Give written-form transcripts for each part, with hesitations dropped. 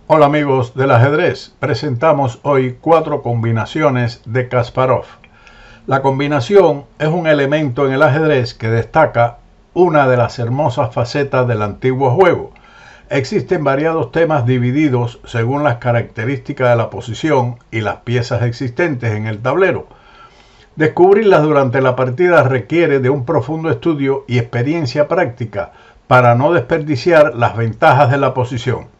Hola amigos del ajedrez, presentamos hoy 4 combinaciones de Kasparov. La combinación es un elemento en el ajedrez que destaca una de las hermosas facetas del antiguo juego. Existen variados temas divididos según las características de la posición y las piezas existentes en el tablero. Descubrirlas durante la partida requiere de un profundo estudio y experiencia práctica para no desperdiciar las ventajas de la posición.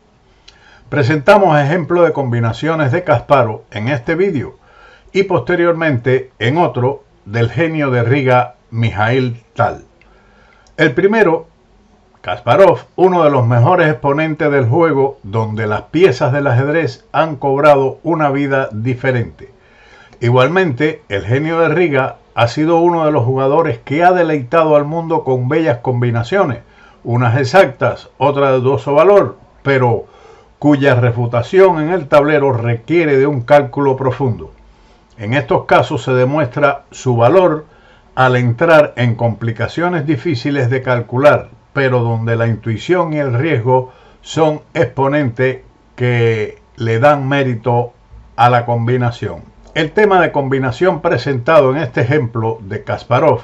Presentamos ejemplos de combinaciones de Kasparov en este vídeo y posteriormente en otro del genio de Riga Mikhail Tal. El primero, Kasparov, uno de los mejores exponentes del juego donde las piezas del ajedrez han cobrado una vida diferente. Igualmente, el genio de Riga ha sido uno de los jugadores que ha deleitado al mundo con bellas combinaciones, unas exactas, otras de dudoso valor, pero cuya refutación en el tablero requiere de un cálculo profundo. En estos casos se demuestra su valor al entrar en complicaciones difíciles de calcular, pero donde la intuición y el riesgo son exponentes que le dan mérito a la combinación. El tema de combinación presentado en este ejemplo de Kasparov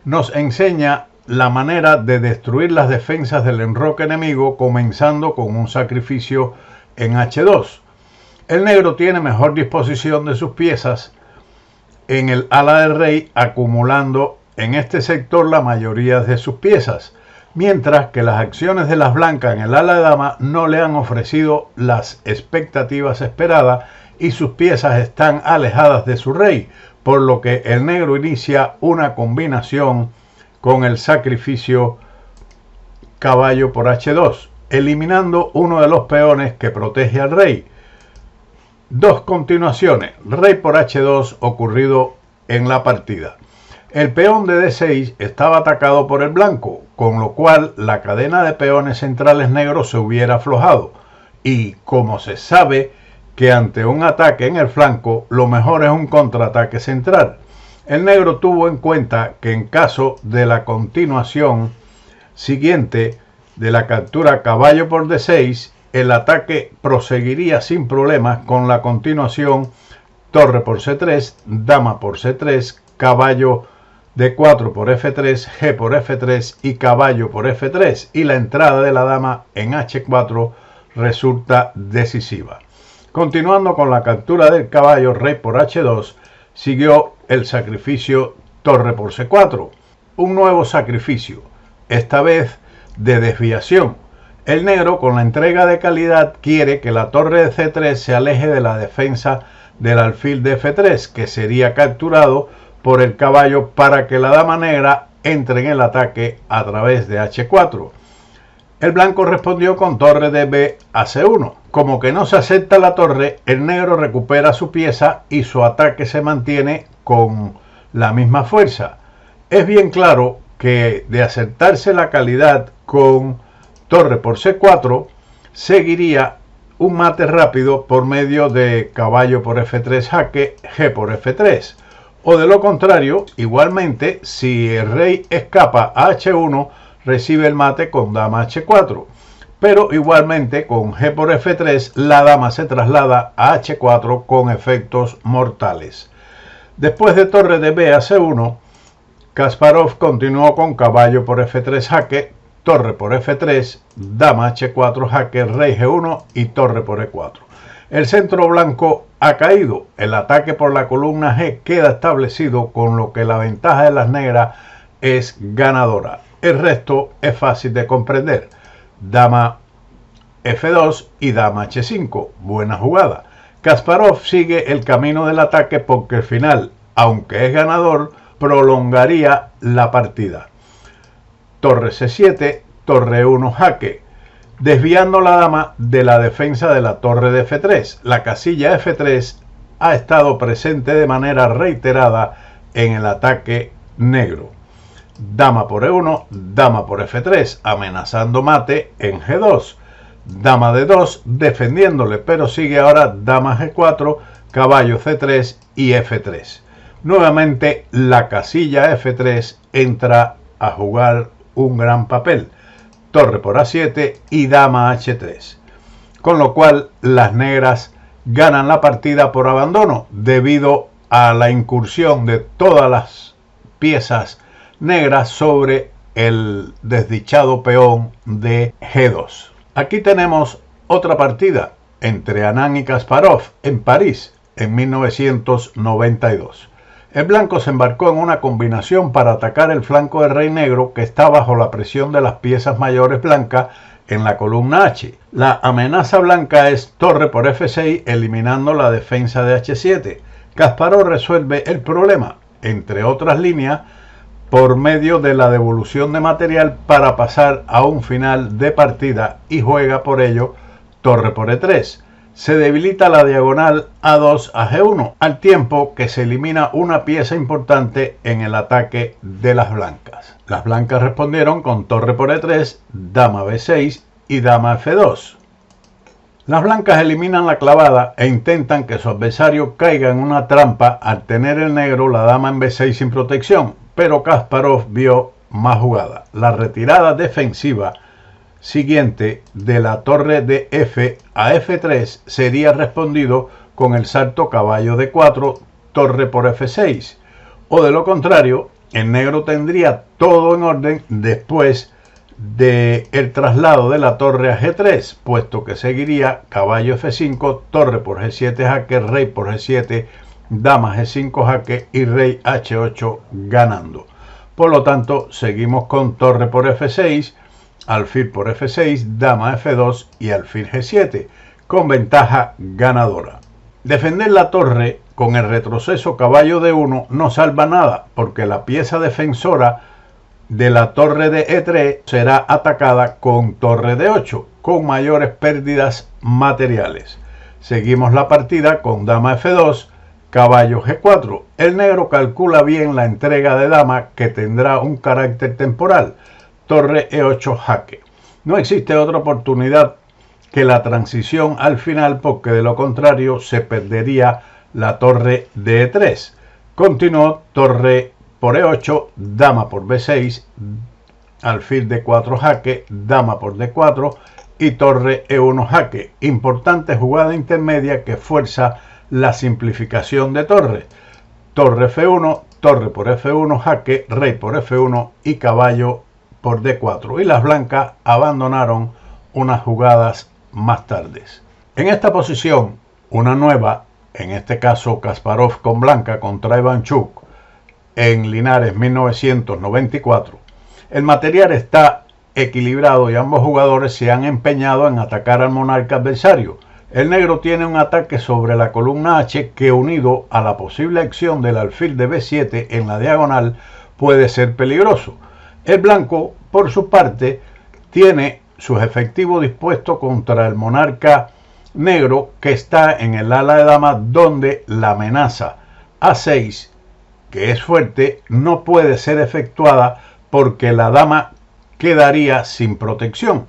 nos enseña la manera de destruir las defensas del enroque enemigo, comenzando con un sacrificio en H2. El negro tiene mejor disposición de sus piezas en el ala del rey, acumulando en este sector la mayoría de sus piezas, mientras que las acciones de las blancas en el ala de dama no le han ofrecido las expectativas esperadas y sus piezas están alejadas de su rey, por lo que el negro inicia una combinación con el sacrificio caballo por H2, eliminando uno de los peones que protege al rey. Dos continuaciones, rey por H2 ocurrido en la partida. El peón de D6 estaba atacado por el blanco, con lo cual la cadena de peones centrales negros se hubiera aflojado. Y como se sabe que ante un ataque en el flanco, lo mejor es un contraataque central, el negro tuvo en cuenta que en caso de la continuación siguiente de la captura caballo por D6, el ataque proseguiría sin problemas con la continuación torre por C3, dama por C3, caballo D4 por F3, G por F3 y caballo por F3, y la entrada de la dama en H4 resulta decisiva. Continuando con la captura del caballo rey por H2, siguió el sacrificio torre por C4, un nuevo sacrificio, esta vez de desviación. El negro, con la entrega de calidad, quiere que la torre de C3 se aleje de la defensa del alfil de F3, que sería capturado por el caballo para que la dama negra entre en el ataque a través de H4. El blanco respondió con torre de B a C1. Como que no se acepta la torre, el negro recupera su pieza y su ataque se mantiene con la misma fuerza. Es bien claro que de aceptarse la calidad con torre por C4, seguiría un mate rápido por medio de caballo por F3 jaque, G por F3. O de lo contrario, igualmente, si el rey escapa a H1, recibe el mate con dama H4. Pero igualmente con G por F3, la dama se traslada a H4 con efectos mortales. Después de torre de B a C1, Kasparov continuó con caballo por F3 jaque, torre por F3, dama H4 jaque, rey G1 y torre por E4. El centro blanco ha caído, el ataque por la columna G queda establecido, con lo que la ventaja de las negras es ganadora. El resto es fácil de comprender. Dama F2 y dama H5, buena jugada. Kasparov sigue el camino del ataque porque el final, aunque es ganador, prolongaría la partida. Torre C7, torre 1 jaque, desviando la dama de la defensa de la torre de F3. La casilla F3 ha estado presente de manera reiterada en el ataque negro. Dama por E1, dama por F3, amenazando mate en G2. Dama D2, defendiéndole, pero sigue ahora dama G4, caballo C3 y F3. Nuevamente la casilla F3 entra a jugar un gran papel. Torre por A7 y dama H3. con lo cual las negras ganan la partida por abandono debido a la incursión de todas las piezas negras sobre el desdichado peón de G2. Aquí tenemos otra partida entre Anand y Kasparov en París en 1992. El blanco se embarcó en una combinación para atacar el flanco del rey negro que está bajo la presión de las piezas mayores blancas en la columna H. La amenaza blanca es torre por F6 eliminando la defensa de H7. Kasparov resuelve el problema, entre otras líneas, por medio de la devolución de material para pasar a un final de partida y juega por ello torre por E3. Se debilita la diagonal A2 a G1, al tiempo que se elimina una pieza importante en el ataque de las blancas. Las blancas respondieron con torre por E3, dama B6 y dama F2. Las blancas eliminan la clavada e intentan que su adversario caiga en una trampa al tener el negro la dama en B6 sin protección, pero Kasparov vio más jugada. La retirada defensiva siguiente de la torre de F a F3 sería respondido con el salto caballo D4, torre por F6, o de lo contrario, el negro tendría todo en orden después del traslado de la torre a G3, puesto que seguiría caballo F5, torre por G7 jaque, rey por G7, dama G5 jaque y rey H8 ganando. Por lo tanto, seguimos con torre por F6, alfil por F6, dama F2 y alfil G7, con ventaja ganadora. Defender la torre con el retroceso caballo D1 no salva nada, porque la pieza defensora de la torre de E3 será atacada con torre D8, con mayores pérdidas materiales. Seguimos la partida con dama F2, caballo G4. El negro calcula bien la entrega de dama, que tendrá un carácter temporal. Torre E8 jaque. No existe otra oportunidad que la transición al final, porque de lo contrario se perdería la torre de E3. Continuó torre por E8, dama por B6, alfil D4 jaque, dama por D4 y torre E1 jaque. Importante jugada intermedia que fuerza la simplificación de torres. Torre F1, torre por F1 jaque, rey por F1 y caballo por D4. Y las blancas abandonaron unas jugadas más tardes. En esta posición, una nueva, en este caso Kasparov con blanca contra Ivanchuk en Linares 1994. El material está equilibrado y ambos jugadores se han empeñado en atacar al monarca adversario. El negro tiene un ataque sobre la columna H que, unido a la posible acción del alfil de B7 en la diagonal, puede ser peligroso. El blanco, por su parte, tiene sus efectivos dispuestos contra el monarca negro que está en el ala de dama, donde la amenaza A6, que es fuerte, no puede ser efectuada porque la dama quedaría sin protección.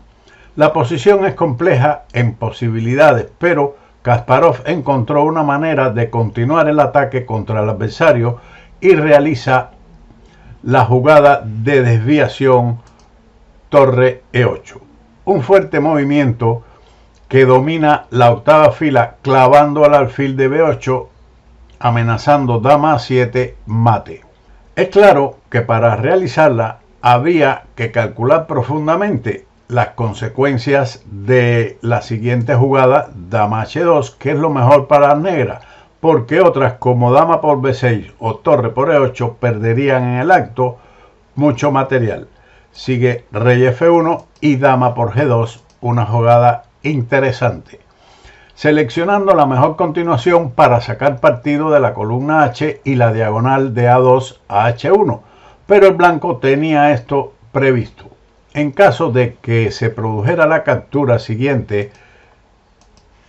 La posición es compleja en posibilidades, pero Kasparov encontró una manera de continuar el ataque contra el adversario y realiza la jugada de desviación torre E8. Un fuerte movimiento que domina la octava fila clavando al alfil de B8, amenazando dama A7 mate. Es claro que para realizarla había que calcular profundamente las consecuencias de la siguiente jugada, dama H2, que es lo mejor para las negras, porque otras como dama por B6 o torre por E8 perderían en el acto mucho material. Sigue rey F1 y dama por G2, una jugada interesante. Seleccionando la mejor continuación para sacar partido de la columna H y la diagonal de A2 a H1, pero el blanco tenía esto previsto. En caso de que se produjera la captura siguiente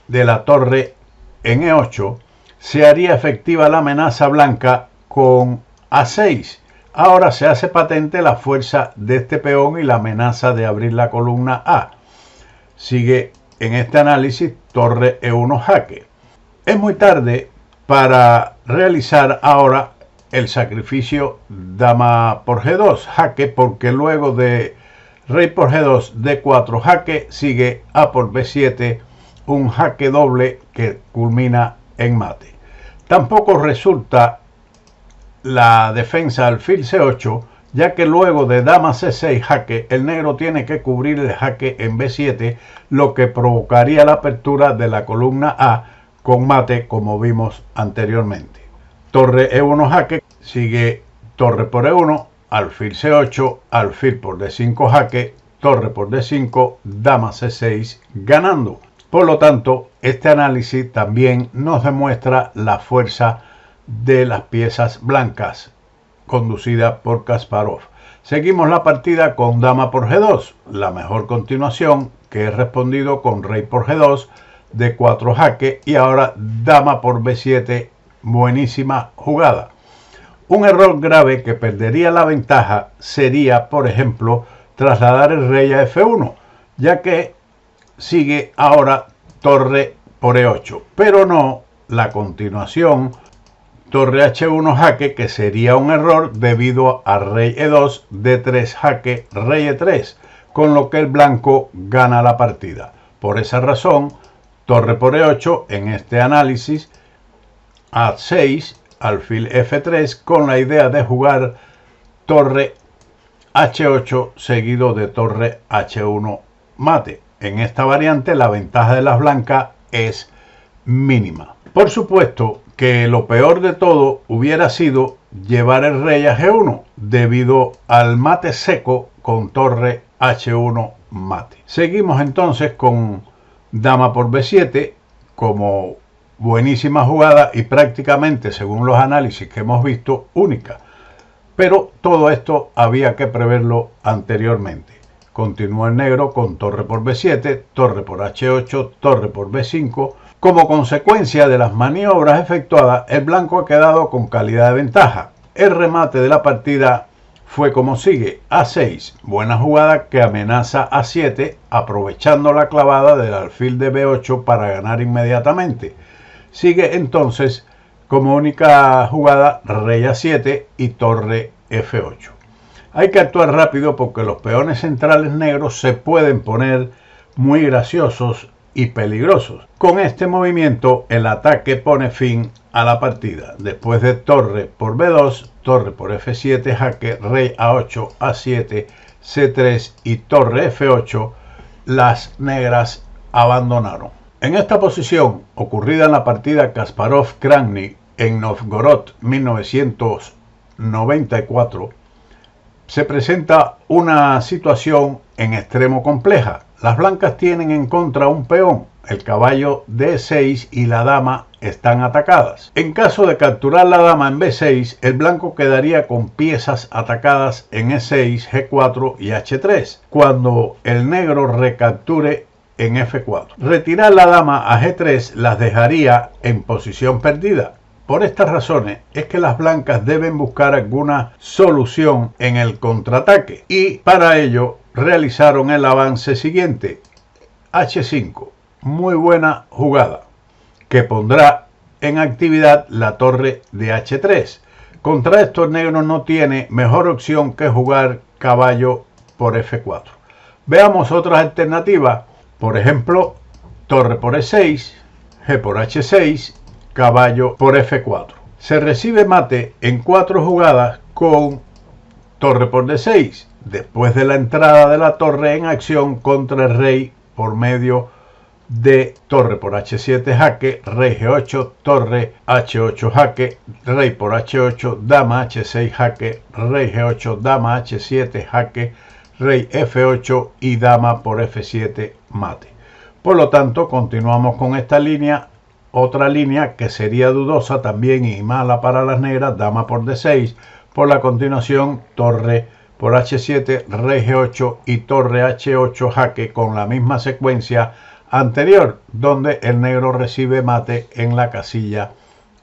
de la torre en E8, se haría efectiva la amenaza blanca con A6. Ahora se hace patente la fuerza de este peón y la amenaza de abrir la columna A. Sigue en este análisis torre E1 jaque. Es muy tarde para realizar ahora el sacrificio dama por G2 jaque, porque luego de rey por G2, D4 jaque, sigue A por B7 un jaque doble que culmina en mate. Tampoco resulta la defensa alfil C8, ya que luego de dama C6 jaque, el negro tiene que cubrir el jaque en B7, lo que provocaría la apertura de la columna A con mate, como vimos anteriormente. Torre E1 jaque, sigue torre por E1, alfil C8, alfil por D5 jaque, torre por D5, dama C6 ganando. Por lo tanto, este análisis también nos demuestra la fuerza de las piezas blancas conducida por Kasparov. Seguimos la partida con dama por G2, la mejor continuación, que he respondido con rey por G2, D4 jaque, y ahora dama por B7, buenísima jugada. Un error grave que perdería la ventaja sería, por ejemplo, trasladar el rey a F1, ya que sigue ahora torre por E8, pero no la continuación torre H1 jaque, que sería un error debido a rey E2, D3 jaque, rey E3, con lo que el blanco gana la partida. Por esa razón, torre por E8 en este análisis, A6, alfil F3, con la idea de jugar torre H8 seguido de torre H1 mate. En esta variante la ventaja de las blancas es mínima. Por supuesto que lo peor de todo hubiera sido llevar el rey a G1 debido al mate seco con torre H1 mate. Seguimos entonces con dama por B7 como buenísima jugada y prácticamente, según los análisis que hemos visto, única. Pero todo esto había que preverlo anteriormente. Continúa el negro con torre por B7, torre por H8, torre por B5. Como consecuencia de las maniobras efectuadas, el blanco ha quedado con calidad de ventaja. El remate de la partida fue como sigue: A6, buena jugada que amenaza A7, aprovechando la clavada del alfil de B8 para ganar inmediatamente. Sigue entonces como única jugada rey A7 y torre F8. Hay que actuar rápido porque los peones centrales negros se pueden poner muy graciosos y peligrosos. Con este movimiento el ataque pone fin a la partida. Después de torre por B2, torre por F7 jaque, rey A8, A7, C3 y torre F8, las negras abandonaron. En esta posición, ocurrida en la partida Kasparov-Kranjny en Novgorod 1994, se presenta una situación en extremo compleja. Las blancas tienen en contra un peón, el caballo D6 y la dama están atacadas. En caso de capturar la dama en B6, el blanco quedaría con piezas atacadas en E6, G4 y H3, cuando el negro recapture en F4. Retirar la dama a G3 las dejaría en posición perdida. Por estas razones es que las blancas deben buscar alguna solución en el contraataque y para ello realizaron el avance siguiente: H5, muy buena jugada, que pondrá en actividad la torre de H3. Contra esto el negro no tiene mejor opción que jugar caballo por F4. Veamos otras alternativas, por ejemplo, torre por E6, G por H6, caballo por F4. Se recibe mate en 4 jugadas con torre por D6, después de la entrada de la torre en acción contra el rey por medio de torre por H7 jaque, rey G8, torre H8 jaque, rey por H8, dama H6 jaque, rey G8, dama H7 jaque, rey F8 y dama por F7 mate. Por lo tanto, continuamos con esta línea. Otra línea que sería dudosa también y mala para las negras, dama por D6, por la continuación torre por H7, rey G8 y torre H8 jaque con la misma secuencia anterior, donde el negro recibe mate en la casilla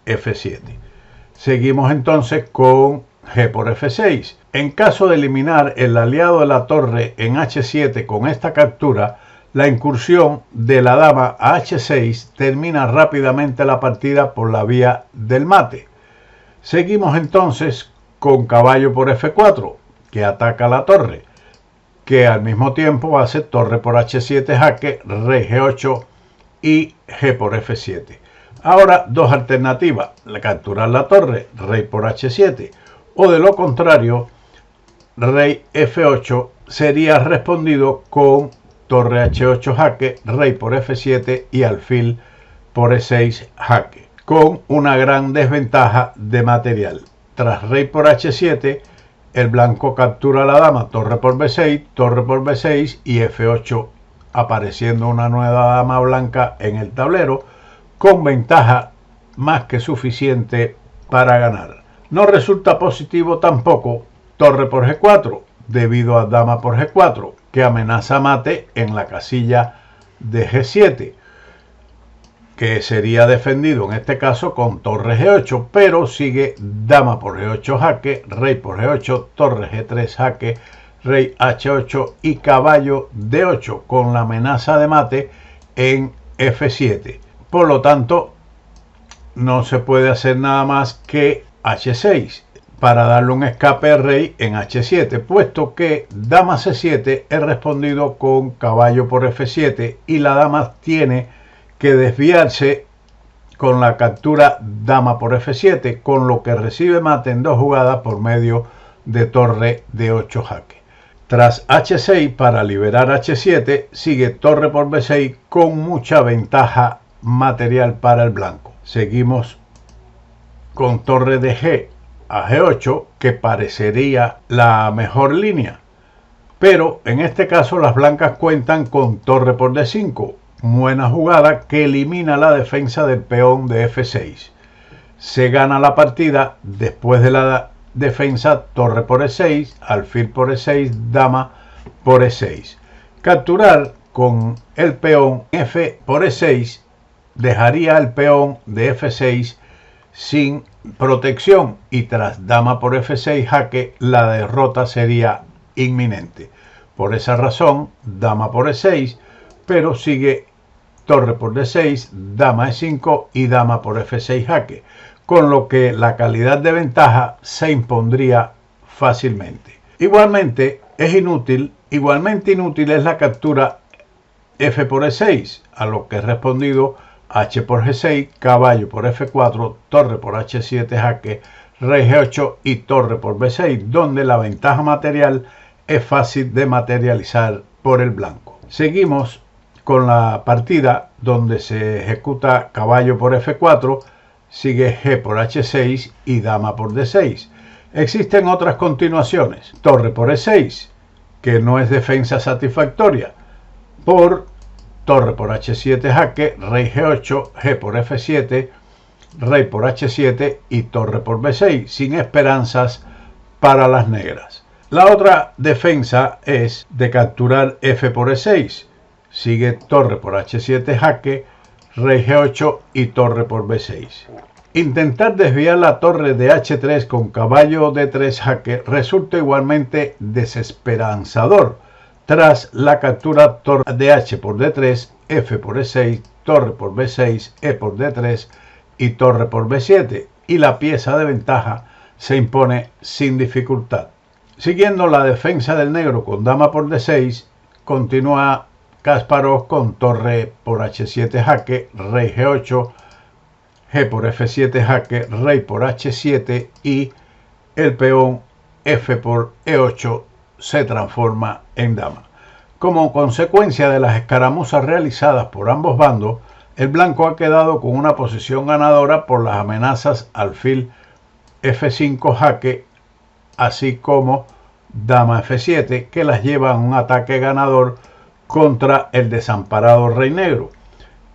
F7. Seguimos entonces con G por F6. En caso de eliminar el aliado de la torre en H7 con esta captura, la incursión de la dama a H6 termina rápidamente la partida por la vía del mate. Seguimos entonces con caballo por F4, que ataca la torre, que al mismo tiempo hace torre por H7 jaque, rey G8 y G por F7. Ahora dos alternativas, capturar la torre, rey por H7, o de lo contrario, rey F8 sería respondido con torre H8 jaque, rey por F7 y alfil por E6 jaque, con una gran desventaja de material. Tras rey por H7, el blanco captura la dama, torre por B6, torre por B6 y F8, apareciendo una nueva dama blanca en el tablero, con ventaja más que suficiente para ganar. No resulta positivo tampoco torre por G4, debido a dama por G4, que amenaza mate en la casilla de G7, que sería defendido en este caso con torre G8, pero sigue dama por G8 jaque, rey por G8, torre G3 jaque, rey H8 y caballo D8, con la amenaza de mate en F7. Por lo tanto, no se puede hacer nada más que H6 para darle un escape al rey en H7, puesto que dama C7 es respondido con caballo por F7 y la dama tiene que desviarse con la captura dama por F7, con lo que recibe mate en dos jugadas por medio de torre D8 jaque. Tras H6, para liberar H7, sigue torre por B6 con mucha ventaja material para el blanco. Seguimos con torre de G a G8, que parecería la mejor línea, pero en este caso las blancas cuentan con torre por D5, buena jugada que elimina la defensa del peón de F6. Se gana la partida después de la defensa torre por E6, alfil por E6, dama por E6. Capturar con el peón F por E6 dejaría el peón de F6 sin protección y tras dama por F6 jaque la derrota sería inminente. Por esa razón, dama por E6, pero sigue torre por D6, dama E5 y dama por F6 jaque, con lo que la calidad de ventaja se impondría fácilmente. Igualmente inútil es la captura F por E6, a lo que he respondido H por G6, caballo por F4, torre por H7 jaque, rey G8 y torre por B6, donde la ventaja material es fácil de materializar por el blanco. Seguimos con la partida donde se ejecuta caballo por F4, sigue G por H6 y dama por D6. Existen otras continuaciones, torre por E6, que no es defensa satisfactoria, por torre por H7 jaque, rey G8, G por F7, rey por H7 y torre por B6, sin esperanzas para las negras. La otra defensa es de capturar F por E6, sigue torre por H7 jaque, rey G8 y torre por B6. Intentar desviar la torre de H3 con caballo D3 jaque resulta igualmente desesperanzador, tras la captura torre de H por D3, F por E6, torre por B6, E por D3 y torre por B7, y la pieza de ventaja se impone sin dificultad. Siguiendo la defensa del negro con dama por D6, continúa Kasparov con torre por H7 jaque, rey G8, G por F7 jaque, rey por H7 y el peón F por E8 se transforma en dama. Como consecuencia de las escaramuzas realizadas por ambos bandos, el blanco ha quedado con una posición ganadora por las amenazas alfil F5 jaque, así como dama F7, que las lleva a un ataque ganador contra el desamparado rey negro.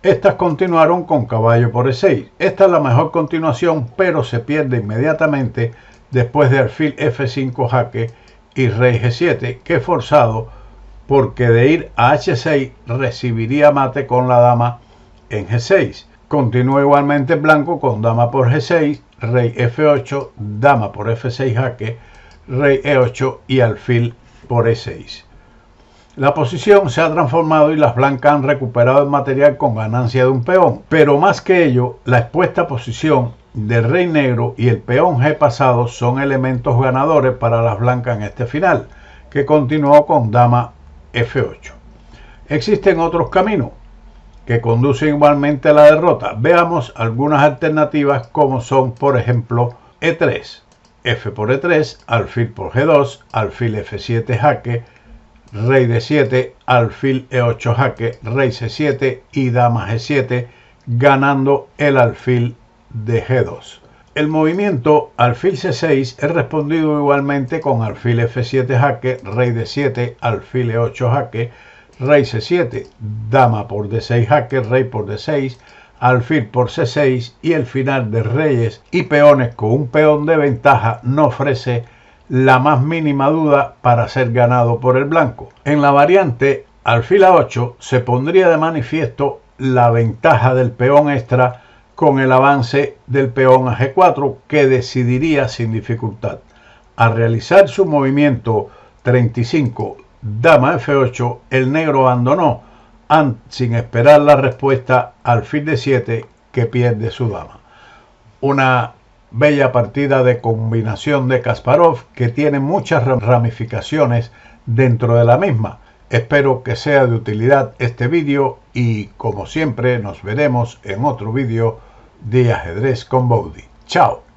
Estas continuaron con caballo por E6. Esta es la mejor continuación, pero se pierde inmediatamente después de alfil F5 jaque y rey G7, que es forzado porque de ir a H6 recibiría mate con la dama en G6. Continúa igualmente el blanco con dama por G6, rey F8, dama por F6 jaque, rey E8 y alfil por E6. La posición se ha transformado y las blancas han recuperado el material con ganancia de un peón, pero más que ello, la expuesta posición del rey negro y el peón G pasado son elementos ganadores para las blancas en este final, que continuó con dama F8. Existen otros caminos, que conducen igualmente a la derrota. Veamos algunas alternativas como son, por ejemplo, E3, F por E3, alfil por G2, alfil F7 jaque, rey D7, alfil E8 jaque, rey C7 y dama G7, ganando el alfil de G2. El movimiento alfil C6 es respondido igualmente con alfil F7 jaque, rey D7, alfil E8 jaque, rey C7, dama por D6 jaque, rey por D6, alfil por C6 y el final de reyes y peones con un peón de ventaja no ofrece la más mínima duda para ser ganado por el blanco. En la variante alfil A8 se pondría de manifiesto la ventaja del peón extra con el avance del peón a G4 que decidiría sin dificultad. Al realizar su movimiento 35, dama F8, el negro abandonó sin esperar la respuesta alfil D7 que pierde su dama. Una bella partida de combinación de Kasparov que tiene muchas ramificaciones dentro de la misma. Espero que sea de utilidad este vídeo y como siempre nos veremos en otro vídeo de ajedrez con Bowdy. Chao.